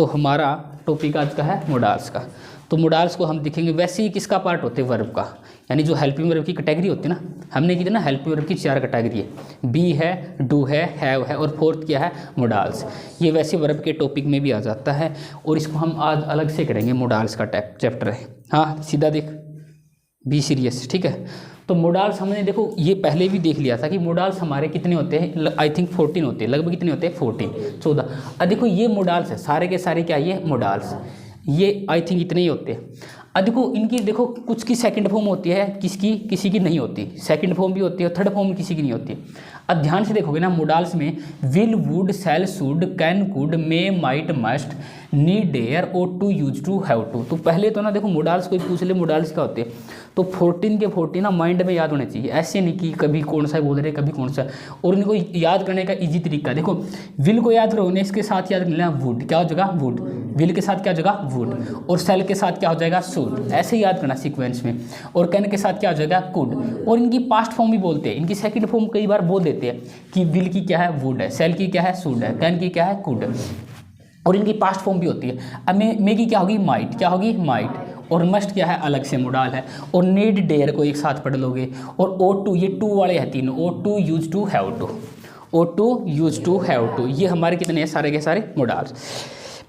तो हमारा टॉपिक आज का है मोडाल्स का। तो मोडाल्स को हम देखेंगे, वैसे ही किसका पार्ट होते हैं, वर्ब का, यानी जो हेल्पिंग वर्ब की कैटेगरी होती है ना, हमने की थी ना हेल्पिंग वर्ब की 4 कैटेगरी है, बी है, डू है, हैव है और फोर्थ क्या है, मोडाल्स। ये वैसे वर्ब के टॉपिक में भी आ जाता है और इसको हम आज अलग से करेंगे, मोडाल्स का चैप्टर है। हाँ सीधा देख, बी सीरियस, ठीक है। तो मोडाल्स हमने देखो ये पहले भी देख लिया था कि मोडाल्स हमारे कितने होते हैं, आई थिंक 14 होते हैं, लगभग कितने होते हैं 14। अब देखो ये मोडाल्स है, सारे के सारे क्या, ये मोडाल्स, ये आई थिंक इतने ही होते हैं। अब देखो इनकी देखो कुछ की सेकंड फॉर्म होती है, किसी की नहीं होती, सेकंड फॉर्म भी होती है, थर्ड फॉर्म किसी की नहीं होती। अब ध्यान से देखोगे ना, मोडाल्स में will, would, shall, should, can, could, may, might, must, need, dare, ought to, use to, have to. तो पहले तो ना देखो मोडाल्स कोई पूछ ले मोडाल्स क्या होते हैं, तो 14 के 14 ना माइंड में याद होने चाहिए, ऐसे नहीं कि कभी कौन सा बोल रहे कभी कौन सा। और इनको याद करने का इजी तरीका देखो, विल को याद रखोगे इसके साथ याद कर लेना वुड, क्या हो जाएगा वुड, विल के साथ क्या हो जाएगा वुड, और सेल के साथ क्या हो जाएगा शुड, ऐसे याद करना सीक्वेंस में। और कैन के साथ क्या हो जाएगा कुड। और इनकी पास्ट फॉर्म भी बोलते हैं, इनकी सेकंड फॉर्म कई बार बोल देते हैं कि विल की क्या है वुड है, सेल की क्या है शुड है, कैन की क्या है कुड, और इनकी पास्ट फॉर्म भी होती है। अब मे की क्या होगी माइट, क्या होगी माइट, और मस्ट क्या है अलग से मोडाल है। और नीड, डेयर को एक साथ पढ़ लोगे। और ओ टू, ये टू वाले हैं तीनों, ought to, use to, have to, ought to, use to, have to, ये हमारे कितने हैं सारे के सारे मोडाल्स।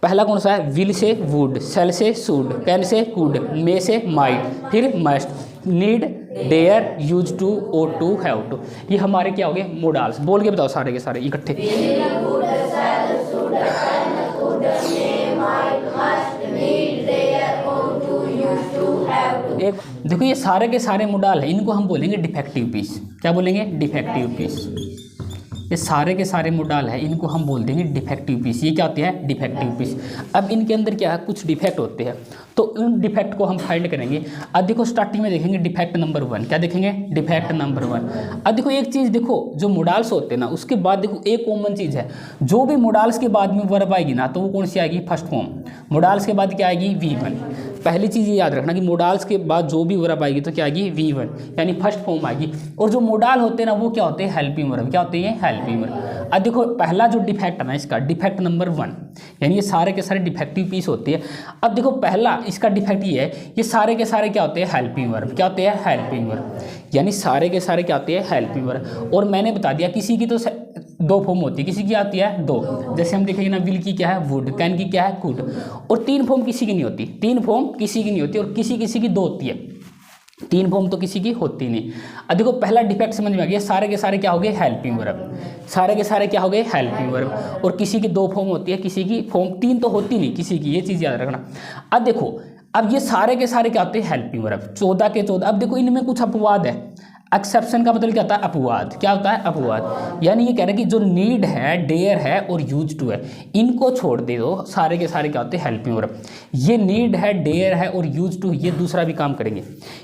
पहला कौन सा है, विल से वुड, सेल से शुड, कैन से कुड, मे से माइट, फिर must, need, dare, use to, ought to, have to, ये हमारे क्या हो गए मोडाल्स। बोल के बताओ सारे के सारे इकट्ठे। एक देखो ये सारे के सारे मोडाल है, इनको हम बोलेंगे डिफेक्टिव पीस। क्या बोलेंगे, डिफेक्टिव पीस। ये सारे के सारे मोडाल है, इनको हम बोल देंगे डिफेक्टिव पीस। ये क्या होते हैं, डिफेक्टिव पीस। अब इनके अंदर क्या है, कुछ डिफेक्ट होते हैं, तो उन डिफेक्ट को हम फाइंड करेंगे। अब देखो स्टार्टिंग में देखेंगे डिफेक्ट नंबर 1, क्या देखेंगे, डिफेक्ट नंबर 1। अब देखो एक चीज़ देखो, जो मोडाल्स होते हैं ना, उसके बाद देखो एक कॉमन चीज़ है, जो भी मोडाल्स के बाद में वर्ब आएगी ना, तो वो कौन सी आएगी, फर्स्ट फॉर्म। मोडाल्स के बाद क्या आएगी, V1। पहली चीज़ ये याद रखना कि मोडाल्स के बाद जो भी वर्ब आएगी तो क्या आएगी, V1, यानी फर्स्ट फॉर्म आएगी। और जो मोडाल होते हैं ना, वो क्या होते हैं, हेल्पिंग वर्ब। क्या होते हैं, हेल्पिंग वर्ब। अब देखो पहला जो डिफेक्ट है ना इसका, डिफेक्ट नंबर 1, यानी ये सारे के सारे डिफेक्टिव पीस होते हैं। अब देखो पहला इसका डिफेक्ट ये है, ये सारे के सारे क्या होते हैं, हेल्पिंग वर्ब। क्या होते हैं, हेल्पिंग वर्ब, यानी सारे के सारे क्या होते हैं, हेल्पिंग वर्ब। और मैंने बता दिया किसी की तो 2 फॉर्म होती है, किसी की आती है 2। जैसे हम देखेंगे ना, विल की क्या है वुड, कैन की क्या है कुड, और 3 फॉर्म किसी की नहीं होती, 3 फॉर्म किसी की नहीं होती, और किसी किसी की 2 होती है, 3 फॉर्म तो किसी की होती नहीं। अब देखो पहला डिफेक्ट समझ में आ गया, सारे के सारे क्या हो गए, हेल्पिंग वर्ब। सारे के सारे क्या हो गए, हेल्पिंग वर्ब। और किसी की 2 फॉर्म होती है, किसी की फॉर्म 3 तो होती नहीं किसी की, ये चीज़ याद रखना। अब देखो अब ये सारे के सारे क्या होते हैं, हेल्पिंग वर्ब, 14 के 14। अब देखो इनमें कुछ अपवाद है। एक्सेप्शन का मतलब क्या होता है, अपवाद। क्या होता है, अपवाद, यानी ये कह रहे हैं कि जो नीड है, डेयर है और यूज टू है, इनको छोड़ दे दो, सारे के सारे क्या होते हैं, हेल्पिंग वर्ब। ये नीड है, डेयर है और यूज टू, ये दूसरा भी काम करेंगे,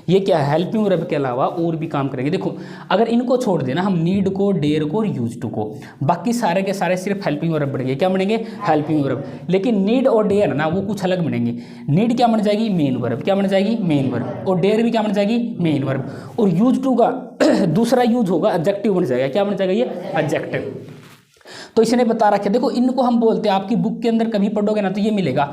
ये क्या है, हेल्पिंग वर्ब के अलावा और भी काम करेंगे। देखो अगर इनको छोड़ देना हम, नीड को, डेयर को और यूज टू को, बाकी सारे के सारे सिर्फ हेल्पिंग वर्ब बनेंगे। क्या बनेंगे, हेल्पिंग वर्ब। लेकिन नीड और डेयर ना, वो कुछ अलग बनेंगे। नीड क्या बन जाएगी, मेन वर्ब। क्या बन जाएगी, मेन वर्ब। और डेयर भी क्या बन जाएगी, मेन वर्ब। और यूज टू का दूसरा यूज होगा, एडजेक्टिव बन जाएगा। क्या बन जाएगा, ये एडजेक्टिव। तो इसने बता रखा है, देखो इनको हम बोलते हैं, आपकी बुक के अंदर कभी पढ़ोगे ना तो ये मिलेगा,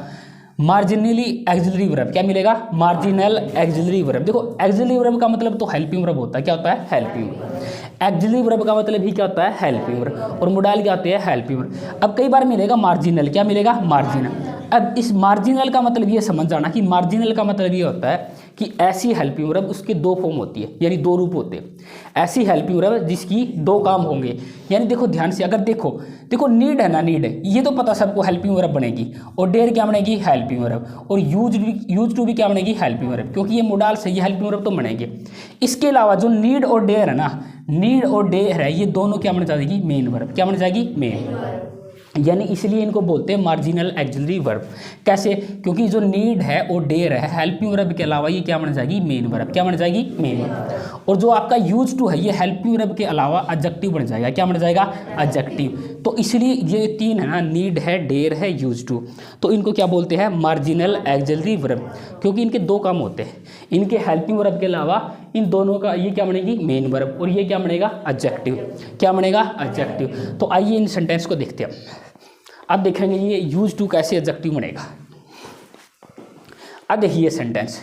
मार्जिनली एक्सिलरी वर्ब। क्या मिलेगा, मार्जिनल एक्सिलरी वर्ब। देखो एक्सिलरी वर्ब का मतलब तो हेल्पिंग वर्ब होता है। क्या होता है, हेल्पिंग वर्ब। एक्सिलरी वर्ब का मतलब ही क्या होता है, हेल्पिंग वर्ब। और मोडाल क्या होते हैं, हेल्पिंग वर्ब। अब कई बार मिलेगा मार्जिनल। क्या मिलेगा, मार्जिनल। अब इस मार्जिनल का मतलब ये समझ जाना कि मार्जिनल का मतलब ये होता है कि ऐसी हेल्पिंग वर्ब, उसके 2 फॉर्म होती है, यानी 2 रूप होते हैं। ऐसी हेल्पिंग वर्ब जिसकी 2 काम होंगे। यानी देखो ध्यान से, अगर देखो नीड है ना, नीड है, ये तो पता सबको हेल्पिंग वर्ब बनेगी। और डेयर क्या बनेगी, हेल्पिंग वर्ब। और यूज टू भी क्या बनेगी, हेल्पिंग वर्ब, क्योंकि ये मोडाल से ये हेल्पिंग वर्ब तो बनेंगे। इसके अलावा जो नीड और डेयर है ना, नीड और डेयर है, ये दोनों क्या बन जाएगी, मेन वर्ब। क्या बन जाएगी, मेन। यानी इसलिए इनको बोलते हैं मार्जिनल एक्सिलरी वर्ब। कैसे, क्योंकि जो नीड है और डेयर है, हेल्पिंग वर्ब के अलावा ये क्या बन जाएगी, मेन वर्ब। क्या बन जाएगी, मेन वर्ब। और जो आपका यूज टू है, ये हेल्पिंग वर्ब के अलावा एडजेक्टिव बन जाएगा। क्या बन जाएगा, एडजेक्टिव। तो इसलिए ये 3 है ना, नीड है, डेयर है, यूज टू, तो इनको क्या बोलते हैं, मार्जिनल एक्सिलरी वर्ब, क्योंकि इनके 2 काम होते हैं। इनके हेल्पिंग वर्ब के अलावा इन दोनों का ये क्या बनेगी, मेन वर्ब। और ये क्या बनेगा, एडजेक्टिव। क्या बनेगा, एडजेक्टिव। तो आइए इन सेंटेंस को देखते हैं। अब देखेंगे ये यूज टू कैसे एडजेक्टिव बनेगा। अब देखिए सेंटेंस,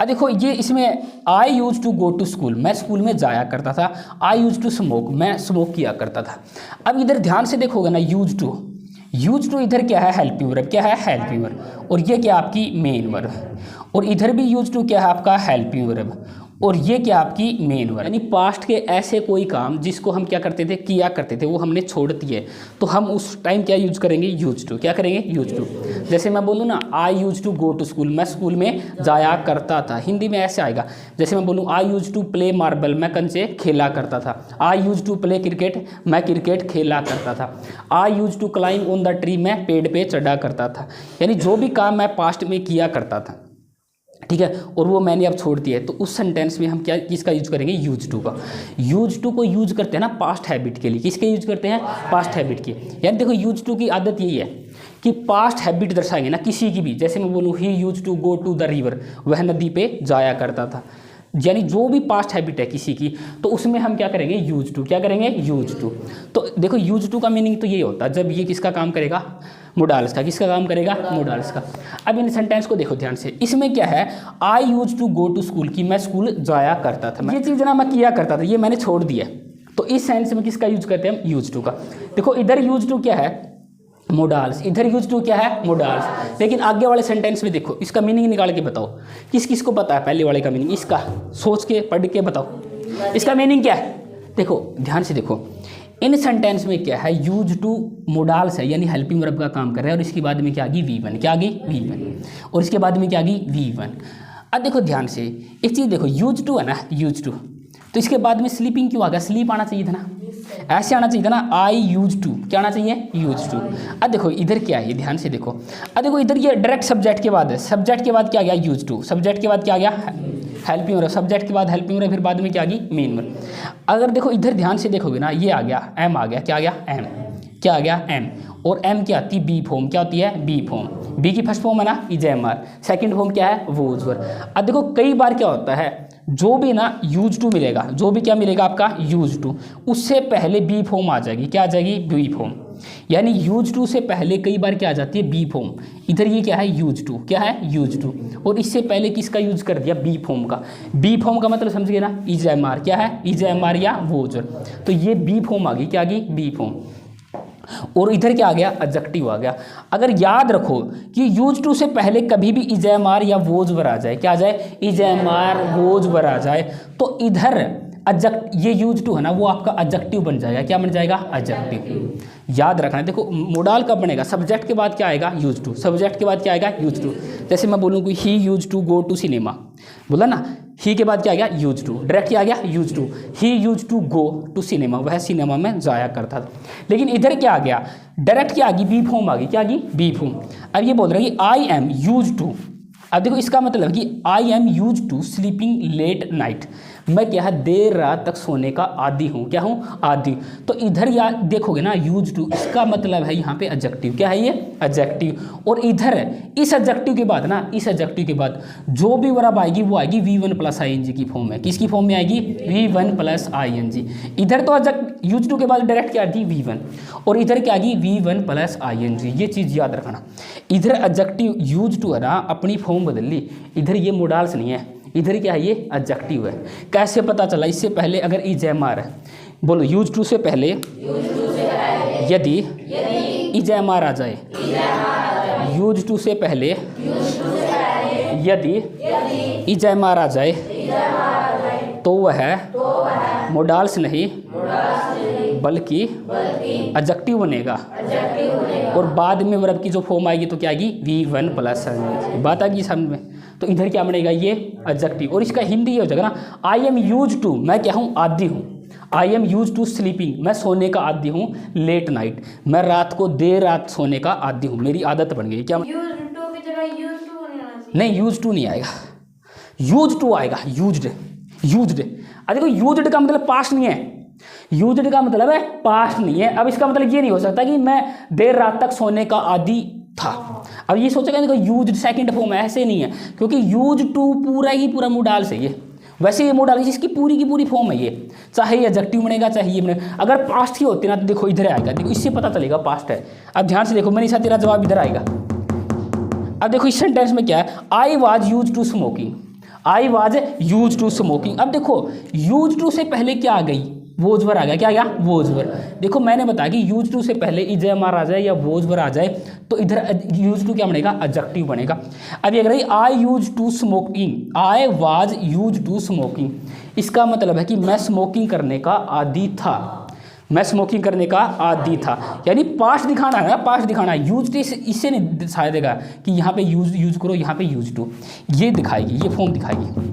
अब देखो ये इसमें I use to go to school, मैं स्कूल में जाया करता था। आई यूज टू स्मोक, मैं स्मोक किया करता था। अब इधर ध्यान से देखोगे ना, यूज टू इधर क्या है, हेल्पिंग वर्ब, क्या है हेल्पिंग वर्ब, और ये क्या आपकी मेन वर्ब, और इधर भी यूज टू क्या है आपका हेल्पिंग वर्ब, और ये क्या आपकी मेन वर्ब। यानी पास्ट के ऐसे कोई काम जिसको हम क्या करते थे, किया करते थे, वो हमने छोड़ दिए, तो हम उस टाइम क्या यूज करेंगे, यूज टू। क्या करेंगे, यूज टू। जैसे मैं बोलूँ ना, I use to go to school, मैं स्कूल में जाया करता था, हिंदी में ऐसे आएगा। जैसे मैं बोलूँ I use to play marble, मैं कंचे खेला करता था। I use to play cricket, मैं क्रिकेट खेला करता था। I use to climb on the tree, मैं पेड़ पे चढ़ा करता था। यानी जो भी काम मैं पास्ट में किया करता था, ठीक है, और वो मैंने अब छोड़ दिया है, तो उस सेंटेंस में हम क्या किसका यूज करेंगे, यूज टू का। यूज टू को यूज करते हैं ना पास्ट हैबिट के लिए। किसके यूज करते हैं, पास्ट हैबिट की। यानी देखो यूज टू की आदत यही है कि पास्ट हैबिट दर्शाएंगे ना किसी की भी। जैसे मैं बोलूँ he use to go to the river, वह नदी पे जाया करता था। यानी जो भी पास्ट हैबिट है किसी की, तो उसमें हम क्या करेंगे, यूज टू। क्या करेंगे, यूज टू। तो देखो यूज टू का मीनिंग तो ये होता है जब ये किसका काम करेगा, मोडाल्स का। किसका काम करेगा, मोडाल्स का। अब इन सेंटेंस को देखो ध्यान से, इसमें क्या है, I use to go to school, की मैं स्कूल जाया करता था। ये चीज़ ना मैं किया करता था, ये मैंने छोड़ दिया। तो इस सेंस में किसका यूज करते हैं हम, यूज टू का। देखो इधर यूज टू क्या है, मोडाल्स, इधर यूज टू क्या है, मोडाल्स। लेकिन आगे वाले सेंटेंस में देखो, इसका मीनिंग निकाल के बताओ, किस किस को पता है पहले वाले का मीनिंग, इसका सोच के पढ़ के बताओ इसका मीनिंग क्या है। देखो ध्यान से देखो, इन सेंटेंस में क्या है, यूज टू मोडाल्स है, यानी हेल्पिंग वर्ब का काम कर रहा है, और इसके बाद में क्या आ गई, V1। क्या आ गई, V1, और इसके बाद में क्या आ गई, V1। अब देखो ध्यान से एक चीज़ देखो, यूज टू है ना, यूज टू, तो इसके बाद में स्लीपिंग क्यों आ गया, स्लीप आना चाहिए था ना, ऐसे आना चाहिए था ना, आई यूज टू, क्या आना चाहिए, यूज टू। अब देखो इधर क्या है, ध्यान से देखो, अब देखो इधर ये डायरेक्ट सब्जेक्ट के बाद है, सब्जेक्ट के बाद क्या आ गया, यूज टू, सब्जेक्ट के बाद क्या आ गया, हेल्पिंग वर्ब, सब्जेक्ट के बाद हेल्पिंग वर्ब, फिर बाद में क्या आ गई, मेन वर्ब। अगर देखो इधर ध्यान से देखोगे ना, ये आ गया एम, आ गया क्या आ गया, एम, क्या आ गया, एम, और एम क्या आती है, बी फॉर्म। क्या होती है, बी फॉर्म। बी की फर्स्ट फॉर्म है ना इजेएमआर, सेकंड फॉर्म क्या है, वोज वर्ब। अब देखो कई बार क्या होता है, जो भी ना यूज टू मिलेगा, जो भी क्या मिलेगा आपका, यूज टू, उससे पहले बी फॉर्म आ जाएगी। क्या आ जाएगी, बी फॉर्म। यानी यूज टू से पहले कई बार क्या आ जाती है, बी फॉर्म। इधर ये क्या है, यूज टू, क्या है, यूज टू, और इससे पहले किसका यूज कर दिया, बी फॉर्म का। बी फॉर्म का मतलब समझ गए ना, इजेएमआर, क्या है, इजेएमआर या वोज वर्ब। तो ये बी फॉर्म आ गई, क्या आ गई, बी फॉर्म। और इधर क्या आ गया, एडजेक्टिव आ गया। अगर याद रखो कि यूज टू से पहले कभी भी इजेएमआर या वोज वर्ब आ जाए, क्या आ जाए, इजेएमआर वोज वर्ब आ जाए, तो इधर ये यूज टू है ना, वो आपका एडजेक्टिव बन जाएगा। क्या बन जाएगा, एडजेक्टिव। याद रखना, देखो मोडाल कब बनेगा, सब्जेक्ट के बाद क्या आएगा, यूज टू, सब्जेक्ट के बाद क्या आएगा, यूज टू। जैसे मैं बोलूँ कि he use to go to cinema, बोला ना, ही के बाद क्या आ गया, यूज टू, डायरेक्ट क्या आ गया, use to. He use to go to cinema, वह सिनेमा में जाया करता था। लेकिन इधर क्या आ गया, डायरेक्ट क्या आ गई, बी फॉर्म आ गई। क्या आ गई, बी फॉर्म। अब ये बोल रहा है कि आई एम यूज टू, अब देखो इसका मतलब कि I am use to sleeping late night, मैं क्या है, देर रात तक सोने का आदी हूँ। क्या हूँ, आदी। तो इधर यार देखोगे ना, यूज टू, इसका मतलब है यहाँ पे एडजेक्टिव। क्या है ये, एडजेक्टिव। और इधर इस एडजेक्टिव के बाद ना, इस एडजेक्टिव के बाद जो भी वर्ब आएगी वो आएगी V1 प्लस ING की फॉर्म में। किसकी फॉर्म में आएगी, V1 प्लस ING। इधर तो यूज टू के बाद डायरेक्ट क्या आती, V1, और इधर क्या आएगी, V1 प्लस ING। ये चीज़ याद रखना, इधर एडजेक्टिव यूज टू है ना, अपनी फॉर्म बदल ली, इधर ये मोडाल्स नहीं है, इधर क्या है, ये एडजेक्टिव है। कैसे पता चला, इससे पहले अगर इजेएमआर है, बोलो यूज टू से पहले यदि इजेएमआर आ जाए, यूज टू से पहले यदि इजेएमआर आ जाए, तो वह मोडाल्स नहीं बल्कि एडजेक्टिव बनेगा, और बाद में वर्ब की जो फॉर्म आएगी तो क्या आएगी, V1 प्लस। बात आ गई समझ में। तो इधर क्या बनेगा, ये एडजेक्टिव। और इसका हिंदी ये हो जाएगा ना, आई एम यूज टू, मैं क्या हूँ, आदी हूँ। I am use to sleeping, मैं सोने का आदी हूँ। लेट नाइट, मैं रात को देर रात सोने का आदी हूँ, मेरी आदत बन गई। क्या नहीं, यूज टू नहीं आएगा, यूज टू आएगा, यूज्ड, यूज्ड। अब देखो यूज्ड का मतलब पास्ट नहीं है, यूज्ड का मतलब है पास्ट नहीं है। अब इसका मतलब ये नहीं हो सकता कि मैं देर रात तक सोने का आदी था। अब ये सोचेगा देखो यूज्ड सेकंड फॉर्म है, ऐसे नहीं है, क्योंकि यूज टू पूरा ही पूरा मोडाल से ये, वैसे ये मोडाल जिसकी पूरी की पूरी फॉर्म है ये, चाहे ये एडजेक्टिव बनेगा चाहे ये बनेगा। अगर पास्ट की होती ना तो देखो इधर आएगा, देखो इससे पता चलेगा पास्ट है। अब ध्यान से देखो मनीषा तेरा जवाब इधर आएगा। अब देखो इस सेंटेंस में क्या है, I was use to smoking, I was use to smoking. अब देखो यूज टू से पहले क्या आ गई, वोज वर आ गया, क्या आ गया वोज वर। देखो मैंने बताया कि यूज टू से पहले इजेएमआर आ जाए या वोज वर आ जाए तो इधर यूज टू क्या बनेगा, एडजेक्टिव बनेगा। अब ये कह रही I use to smoking, I was use to smoking, इसका मतलब है कि मैं स्मोकिंग करने का आदी था, मैं स्मोकिंग करने का आदी था। यानी पास्ट दिखाना है ना, पास्ट दिखाना है। यूज टू इससे नहीं दिखाई देगा कि यहाँ पे यूज करो, यहाँ पे यूज टू, ये दिखाएगी, ये फॉर्म दिखाएगी।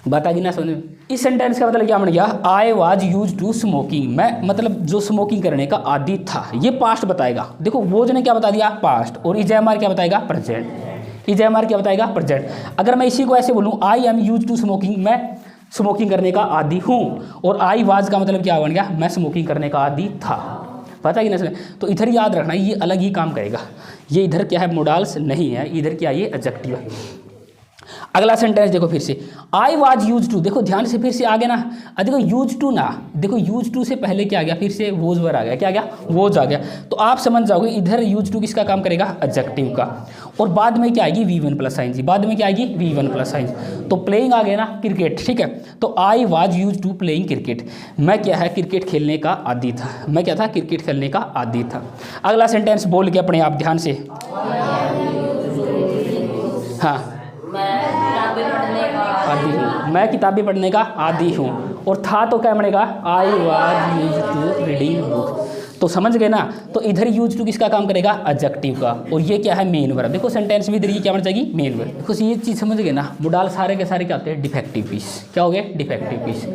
बात आ गई ना समझ में। इस सेंटेंस का मतलब क्या बन गया, I was use to smoking, मैं मतलब जो स्मोकिंग करने का आदी था, ये पास्ट बताएगा। देखो वोज ने क्या बता दिया, पास्ट, और इजेएमआर क्या बताएगा, प्रेजेंट। इजेएमआर क्या बताएगा, प्रेजेंट। अगर मैं इसी को ऐसे बोलूँ, I am use to smoking, मैं स्मोकिंग करने का आदी हूँ, और आई वाज का मतलब क्या बन गया, मैं स्मोकिंग करने का आदी था। पता है कि ना। तो इधर याद रखना ये अलग ही काम करेगा, ये इधर क्या है मोडाल्स नहीं है, इधर क्या ये एडजेक्टिव है। अगला सेंटेंस देखो फिर से, आई वाज यूज टू, देखो ध्यान से फिर से आ गया ना। देखो यूज टू ना, देखो यूज टू से पहले क्या आ गया, फिर से वोज वर आ गया, क्या आ गया वोज आ गया। तो आप समझ जाओगे इधर यूज टू किसका काम करेगा, एडजेक्टिव का। और बाद में क्या आएगी, V1 प्लस आइन जी, बाद में क्या आएगी V1 प्लस आइन। तो प्लेइंग आ गया ना, क्रिकेट, ठीक है। तो I was use to playing cricket, मैं क्या है क्रिकेट खेलने का आदी था, मैं क्या था क्रिकेट खेलने का आदी था। अगला सेंटेंस बोल के अपने आप ध्यान से, हाँ आदी हूँ, मैं किताबें पढ़ने का आदी हूँ। और था तो क्या बनेगा, I was use to reading book. तो समझ गए ना। तो इधर यूज टू किसका काम करेगा, एडजेक्टिव का, और ये क्या है मेन वर्ब। देखो सेंटेंस में इधर ये क्या बन जाएगी, मेन वर्ब। देखो ये चीज़ समझ गए ना। मोडाल सारे के सारे क्या होते हैं, डिफेक्टिव पीस। क्या हो गए, डिफेक्टिव पीस।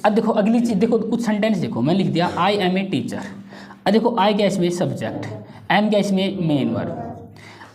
अब देखो अगली चीज़, देखो कुछ सेंटेंस देखो, मैं लिख दिया आई एम ए टीचर। अब देखो आई क्या इसमें सब्जेक्ट, एम क्या इसमें मेन वर्ब।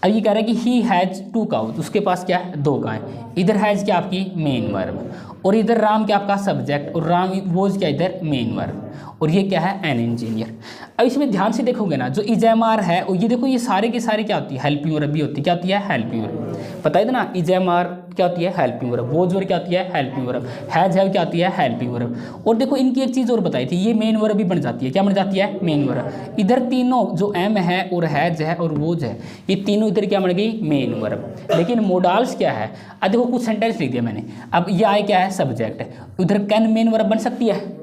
अब ये कह रहा है कि ही हैज़ 2 काउज, उसके पास क्या है 2 गायें। इधर हैज़ क्या आपकी मेन वर्ब, और इधर राम क्या आपका सब्जेक्ट, और राम वोज क्या इधर मेन वर्ब, और ये क्या है एन इंजीनियर। अब इसमें ध्यान से देखोगे ना, जो इजेएमआर है और ये देखो ये सारे के सारे क्या होती है, हेल्पिंग वर्ब भी होती है। क्या होती है, हेल्पिंग वर्ब। पता है ना, इजेएमआर क्या होती है, हेल्पिंग वर्ब। वोज वर्ब क्या होती है, हेल्पिंग वर्ब। हैज क्या होती है, हेल्पिंग वर्ब। और देखो इनकी एक चीज़ और बताई थी, ये मेन वर्ब भी बन जाती है। क्या बन जाती है, मेन वर्ब। इधर तीनों जो एम है और हैज है और वोज है, ये तीनों इधर क्या बन गई, मेन वर्ब। लेकिन मोडाल्स क्या है, अब देखो कुछ सेंटेंस लिख दिया मैंने। अब ये आए क्या है, सब्जेक्ट, उधर कैन मेन वर्ब बन सकती है।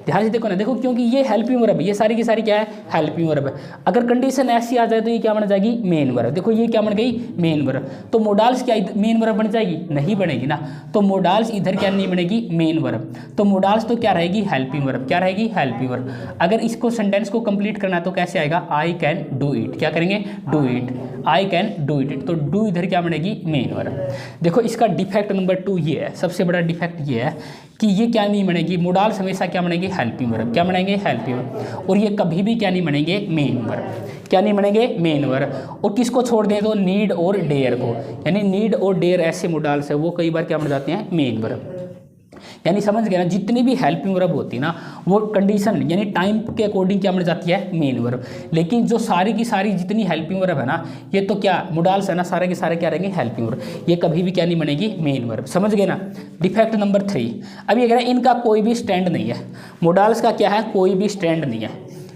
ध्यान से देखो ना, देखो क्योंकि ये हेल्पिंग वर्ब है, ये सारी की सारी क्या है, हेल्पिंग वर्ब है। अगर कंडीशन ऐसी आ जाए तो ये क्या बन जाएगी, मेन वर्ब। देखो ये क्या बन गई, मेन वर्ब। तो मोडाल्स क्या मेन वर्ब बन जाएगी, नहीं बनेगी ना। तो मोडाल्स इधर क्या नहीं बनेगी, मेन वर्ब। तो मोडाल्स तो क्या रहेगी, हेल्पिंग वर्ब। क्या रहेगी, हेल्पिंग वर्ब। अगर इसको सेंटेंस को कंप्लीट करना है तो कैसे आएगा, आई कैन डू इट। क्या करेंगे, do it, I can do it. तो डू इधर क्या बनेगी, मेन वर्ब। देखो इसका डिफेक्ट नंबर 2 ये है, सबसे बड़ा डिफेक्ट ये है कि ये क्या नहीं बनेगी, मोडाल्स हमेशा क्या बनेंगे, हेल्पिंग वर्ब। क्या बनेंगे, हेल्पिंग वर्ब। और ये कभी भी क्या नहीं बनेंगे, मेन वर्ब। क्या नहीं बनेंगे, मेन वर्ब। और किसको छोड़ दें तो नीड और डेयर को, यानी नीड और डेयर ऐसे मोडाल्स है वो कई बार क्या बन जाते हैं, मेन वर्ब। यानी समझ गए ना, जितनी भी हेल्पिंग वर्ब होती है ना वो कंडीशन यानी टाइम के अकॉर्डिंग क्या बन जाती है, मेन वर्ब। लेकिन जो सारी की सारी जितनी हेल्पिंग वर्ब है ना, ये तो क्या मोडाल्स है ना, सारे के सारे क्या रहेंगे, हेल्पिंग वर्ब। ये कभी भी क्या नहीं बनेगी, मेन वर्ब। समझ गए ना। डिफेक्ट नंबर 3, अब ये कह रहा है इनका कोई भी स्टैंड नहीं है। मोडाल्स का क्या है, कोई भी स्टैंड नहीं है,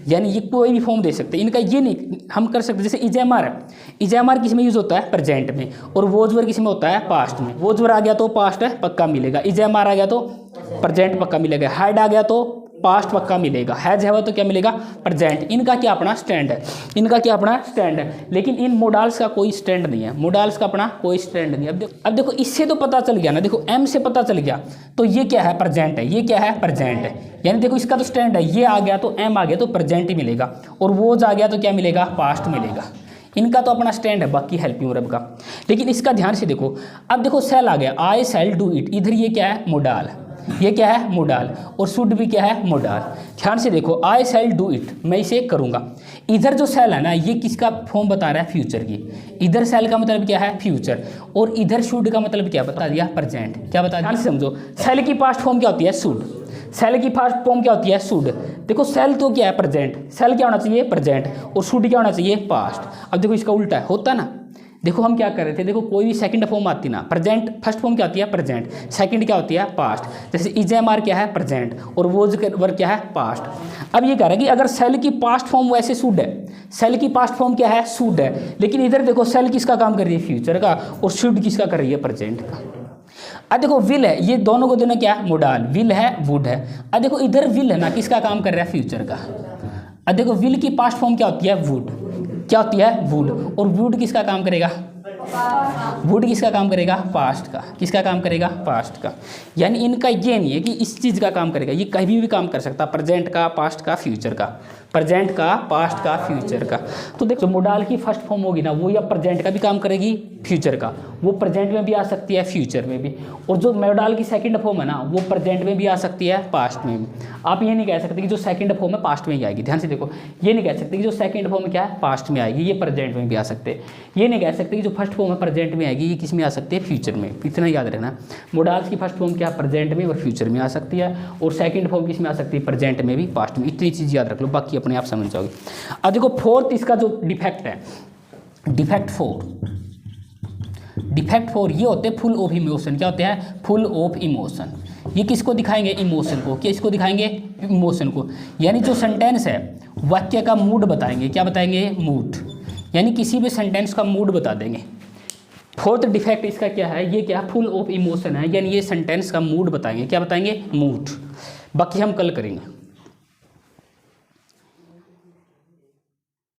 यानी ये कोई भी फॉर्म दे सकते हैं। इनका ये नहीं हम कर सकते। जैसे इजेएमआर है, इजेएमआर किस में यूज़ होता है, प्रेजेंट में, और वोज वर्ब किस में होता है, पास्ट में। वोज वर्ब आ गया तो पास्ट है पक्का मिलेगा, इजेएमआर आ गया तो प्रेजेंट पक्का मिलेगा, हैड आ गया तो पास्ट पक्का मिलेगा, हैज है तो क्या मिलेगा, प्रेजेंट। इनका क्या अपना स्टैंड है, इनका क्या अपना स्टैंड है। लेकिन इन मोडाल्स का कोई स्टैंड नहीं है, मोडाल्स का अपना कोई स्टैंड नहीं है। अब देखो इससे तो पता चल गया ना, देखो एम से पता चल गया तो ये क्या है, प्रेजेंट है। ये क्या है, प्रेजेंट है। यानी देखो इसका तो स्टैंड है, ये आ गया तो एम आ गया तो प्रेजेंट ही मिलेगा, और वोज आ गया तो क्या मिलेगा, पास्ट मिलेगा। इनका तो अपना स्टैंड है बाकी हेल्पिंग वर्ब का। लेकिन इसका ध्यान से देखो, अब देखो सेल आ गया, आई सेल डू इट, इधर ये क्या है, मोडाल, ये क्या है, मोडाल, और शुड भी क्या है, मोडाल। ध्यान से देखो, आई सेल डू इट, मैं इसे करूँगा। इधर जो सेल है ना, ये किसका फॉर्म बता रहा है, फ्यूचर की। इधर सेल का मतलब क्या है, फ्यूचर, और इधर शुड का मतलब क्या बता दिया, प्रेजेंट। क्या बता दिया, समझो। सेल की पास्ट फॉर्म क्या होती है, शुड। सेल की फास्ट फॉर्म क्या होती है, शुड। देखो सेल तो क्या है, प्रेजेंट। सेल क्या होना चाहिए, प्रेजेंट, और शुड क्या होना चाहिए, पास्ट। अब देखो इसका उल्टा है, होता ना, देखो हम क्या कर रहे थे, देखो कोई भी सेकंड फॉर्म आती ना, प्रेजेंट फर्स्ट फॉर्म क्या होती है प्रेजेंट, सेकंड क्या होती है पास्ट। जैसे इज एम आर क्या है प्रेजेंट और वोज वर क्या है पास्ट। अब ये कह रहा है कि अगर सेल की पास्ट फॉर्म वैसे शुड है, सेल की पास्ट फॉर्म क्या है शुड है, लेकिन इधर देखो सेल किसका काम कर रही है फ्यूचर का और शुड किसका कर रही है प्रेजेंट का। अब देखो विल है, ये दोनों को दोनों क्या मोडाल, विल है वुड है। अब देखो इधर विल है ना, किसका काम कर रहा है फ्यूचर का। अब देखो विल की पास्ट फॉर्म क्या होती है वुड, क्या होती है वुड, और वुड किसका काम करेगा, वुड किसका काम करेगा पास्ट का, किसका काम करेगा पास्ट का। यानी इनका ये नहीं है कि इस चीज़ का काम करेगा, ये कहीं भी काम कर सकता, प्रेजेंट का पास्ट का फ्यूचर का, प्रेजेंट का पास्ट का फ्यूचर का। तो देखो मोडाल की फर्स्ट फॉर्म होगी ना, वो या प्रेजेंट का भी काम करेगी फ्यूचर का, वो प्रेजेंट में भी आ सकती है फ्यूचर में भी, और जो मोडाल की सेकंड फॉर्म है ना वो प्रेजेंट में भी आ सकती है पास्ट में भी। आप ये नहीं कह सकते कि जो सेकंड फॉर्म है पास्ट में ही आएगी, ध्यान से देखो, ये नहीं कह सकते कि जो सेकंड फॉर्म क्या है पास्ट में आएगी, ये प्रेजेंट में भी आ सकते हैं। ये नहीं कह सकते कि जो फर्स्ट फॉर्म है प्रेजेंट में आएगी, ये किस में आ सकती है फ्यूचर में। इतना याद रखना, मोडाल्स की फर्स्ट फॉर्म क्या प्रेजेंट में और फ्यूचर में आ सकती है, और सेकंड फॉर्म किस में आ सकती है प्रेजेंट में भी पास्ट में। इतनी चीज़ याद रख लो, बाकी अपने आप समझ जाओगे। अब देखो फोर्थ इसका जो डिफेक्ट है, डिफेक्ट फोर ये होते हैं फुल ऑफ इमोशन। क्या होते हैं फुल ऑफ इमोशन। ये किसको दिखाएंगे इमोशन को, किसको दिखाएंगे इमोशन को। यानी जो सेंटेंस है वाक्य का मूड बताएंगे, क्या बताएंगे मूड, यानी किसी भी सेंटेंस का मूड बता देंगे। फोर्थ डिफेक्ट इसका क्या है, ये क्या फुल ऑफ इमोशन है, यानी ये सेंटेंस का मूड बताएंगे, क्या बताएंगे मूड। बाकी हम कल करेंगे।